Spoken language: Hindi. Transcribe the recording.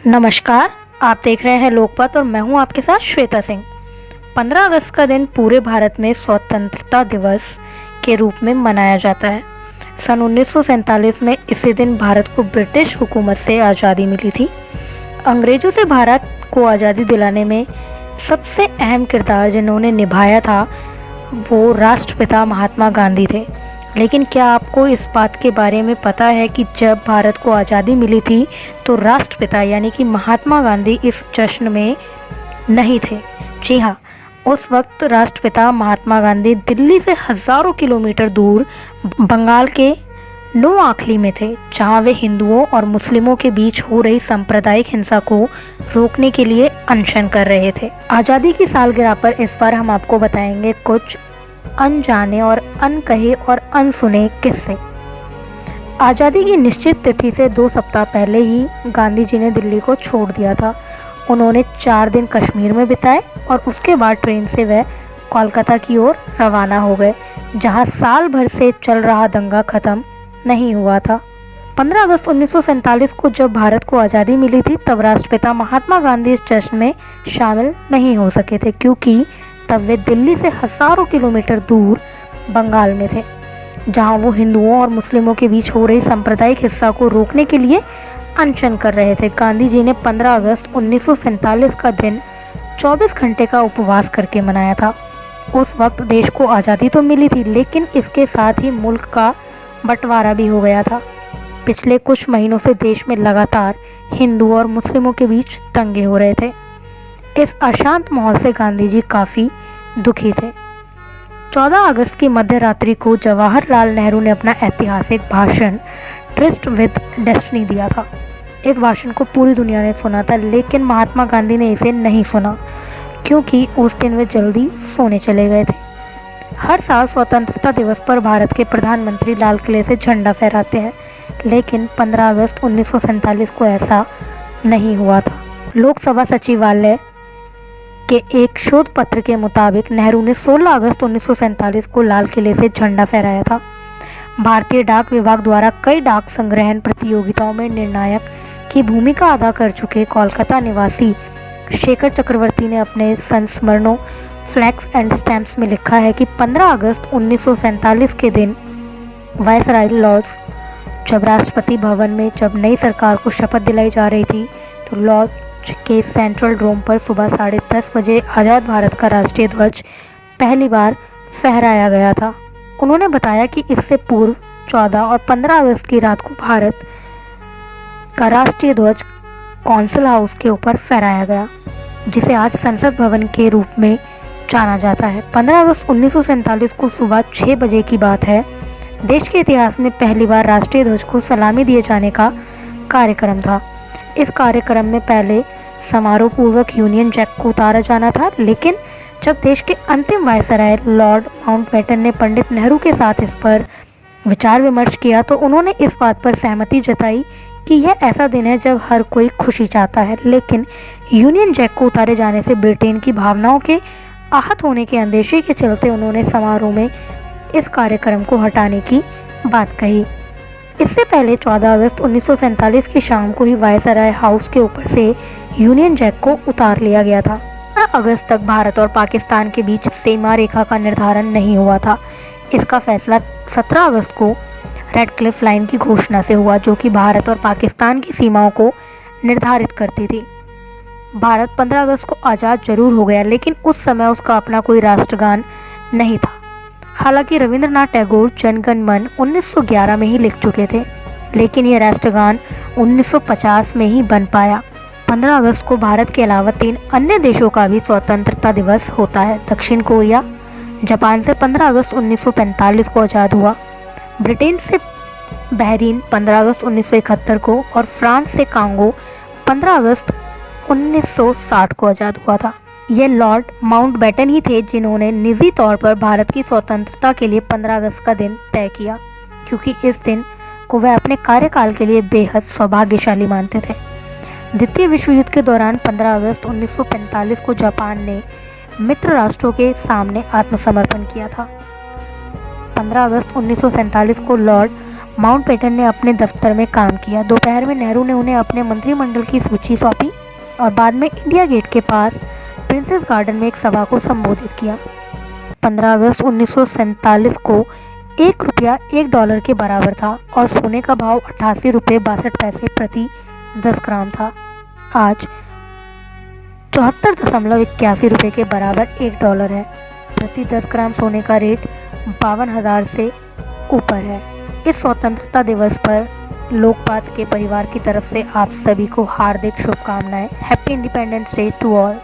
नमस्कार। आप देख रहे हैं लोकपथ और मैं हूं आपके साथ श्वेता सिंह। 15 अगस्त का दिन पूरे भारत में स्वतंत्रता दिवस के रूप में मनाया जाता है। सन 1947 में इसी दिन भारत को ब्रिटिश हुकूमत से आज़ादी मिली थी। अंग्रेजों से भारत को आज़ादी दिलाने में सबसे अहम किरदार जिन्होंने निभाया था वो राष्ट्रपिता महात्मा गांधी थे। लेकिन क्या आपको इस बात के बारे में पता है कि जब भारत को आज़ादी मिली थी तो राष्ट्रपिता यानी कि महात्मा गांधी इस जश्न में नहीं थे। जी हाँ, उस वक्त राष्ट्रपिता महात्मा गांधी दिल्ली से हजारों किलोमीटर दूर बंगाल के नोआखली में थे, जहाँ वे हिंदुओं और मुस्लिमों के बीच हो रही सांप्रदायिक हिंसा को रोकने के लिए अनशन कर रहे थे। आज़ादी की सालगिरह पर इस बार हम आपको बताएंगे कुछ अनजाने और अनकहे और अनसुने किस्से। आज़ादी की निश्चित तिथि से 2 सप्ताह पहले ही गांधी जी ने दिल्ली को छोड़ दिया था। उन्होंने 4 दिन कश्मीर में बिताए और उसके बाद ट्रेन से वह कोलकाता की ओर रवाना हो गए, जहां साल भर से चल रहा दंगा खत्म नहीं हुआ था। 15 अगस्त 1947 को जब भारत को आज़ादी मिली थी तब राष्ट्रपिता महात्मा गांधी इस जश्न में शामिल नहीं हो सके थे, क्योंकि तब वे दिल्ली से हजारों किलोमीटर दूर बंगाल में थे, जहां वो हिंदुओं और मुस्लिमों के बीच हो रही सांप्रदायिक हिंसा को रोकने के लिए अनशन कर रहे थे। गांधी जी ने 15 अगस्त 1947 का दिन 24 घंटे का उपवास करके मनाया था। उस वक्त देश को आज़ादी तो मिली थी, लेकिन इसके साथ ही मुल्क का बंटवारा भी हो गया था। पिछले कुछ महीनों से देश में लगातार हिंदू और मुस्लिमों के बीच दंगे हो रहे थे। इस अशांत माहौल से गांधी जी काफ़ी दुखी थे। 14 अगस्त की मध्य रात्रि को जवाहरलाल नेहरू ने अपना ऐतिहासिक भाषण ट्रिस्ट विद डेस्टिनी दिया था। इस भाषण को पूरी दुनिया ने सुना था, लेकिन महात्मा गांधी ने इसे नहीं सुना, क्योंकि उस दिन वे जल्दी सोने चले गए थे। हर साल स्वतंत्रता दिवस पर भारत के प्रधानमंत्री लाल किले से झंडा फहराते हैं, लेकिन 15 अगस्त 1947 को ऐसा नहीं हुआ था। लोकसभा सचिवालय के एक शोध पत्र के मुताबिक नेहरू ने 16 अगस्त 1947 को लाल किले से झंडा फहराया था। भारतीय डाक विभाग द्वारा कई डाक संग्रहण प्रतियोगिताओं में निर्णायक की भूमिका अदा कर चुके कोलकाता निवासी शेखर चक्रवर्ती ने अपने संस्मरणों फ्लैग्स एंड स्टैम्प्स में लिखा है कि 15 अगस्त 1947 के दिन वायसराय लॉर्ड्स जब राष्ट्रपति भवन में जब नई सरकार को शपथ दिलाई जा रही थी तो लॉर्ड के सेंट्रल डोम पर सुबह 10:30 बजे आज़ाद भारत का राष्ट्रीय ध्वज पहली बार फहराया गया था। उन्होंने बताया कि इससे पूर्व 14 और 15 अगस्त की रात को भारत का राष्ट्रीय ध्वज कौंसिल हाउस के ऊपर फहराया गया, जिसे आज संसद भवन के रूप में जाना जाता है। 15 अगस्त 1947 को सुबह 6 बजे की बात है। देश के इतिहास में पहली बार राष्ट्रीय ध्वज को सलामी दिए जाने का कार्यक्रम था। इस कार्यक्रम में पहले समारोह पूर्वक यूनियन जैक को उतारा जाना था, लेकिन जब देश के अंतिम वायसराय लॉर्ड माउंटबेटन ने पंडित नेहरू के साथ इस पर विचार विमर्श किया तो उन्होंने इस बात पर सहमति जताई कि यह ऐसा दिन है जब हर कोई खुशी चाहता है, लेकिन यूनियन जैक को उतारे जाने से ब्रिटेन की भावनाओं के आहत होने के अंदेशे के चलते उन्होंने समारोह में इस कार्यक्रम को हटाने की बात कही। इससे पहले 14 अगस्त 1947 की शाम को ही वायसराय हाउस के ऊपर से यूनियन जैक को उतार लिया गया था। 15 अगस्त तक भारत और पाकिस्तान के बीच सीमा रेखा का निर्धारण नहीं हुआ था। इसका फैसला 17 अगस्त को रेड क्लिफ लाइन की घोषणा से हुआ, जो कि भारत और पाकिस्तान की सीमाओं को निर्धारित करती थी। भारत 15 अगस्त को आज़ाद जरूर हो गया, लेकिन उस समय उसका अपना कोई राष्ट्रगान नहीं था। हालांकि रविंद्रनाथ टैगोर जनगण मन 1911 में ही लिख चुके थे, लेकिन यह राष्ट्रगान 1950 में ही बन पाया। 15 अगस्त को भारत के अलावा 3 अन्य देशों का भी स्वतंत्रता दिवस होता है। दक्षिण कोरिया जापान से 15 अगस्त 1945 को आज़ाद हुआ, ब्रिटेन से बहरीन 15 अगस्त 1971 को और फ्रांस से कांगो 15 अगस्त 1960 को आज़ाद हुआ था। ये लॉर्ड माउंटबेटन ही थे जिन्होंने निजी तौर पर भारत की स्वतंत्रता के लिए 15 अगस्त का दिन तय किया, क्योंकि इस दिन को वह अपने कार्यकाल के लिए बेहद सौभाग्यशाली मानते थे। द्वितीय विश्व युद्ध के दौरान 15 अगस्त 1945 को जापान ने मित्र राष्ट्रों के सामने आत्मसमर्पण किया था। 15 अगस्त 1947 को लॉर्ड माउंटबेटन ने अपने दफ्तर में काम किया। दोपहर में नेहरू ने उन्हें अपने मंत्रिमंडल की सूची सौंपी और बाद में इंडिया गेट के पास प्रिंसेस गार्डन में एक सभा को संबोधित किया। 15 अगस्त 1947 को $1 के बराबर था और सोने का भाव 88 रुपये 62 पैसे प्रति 10 ग्राम था। आज 74.81 रुपये के बराबर $1 है। प्रति 10 ग्राम सोने का रेट 52,000 से ऊपर है। इस स्वतंत्रता दिवस पर लोकपाल के परिवार की तरफ से आप सभी को हार्दिक शुभकामनाएं। Happy independence day to all.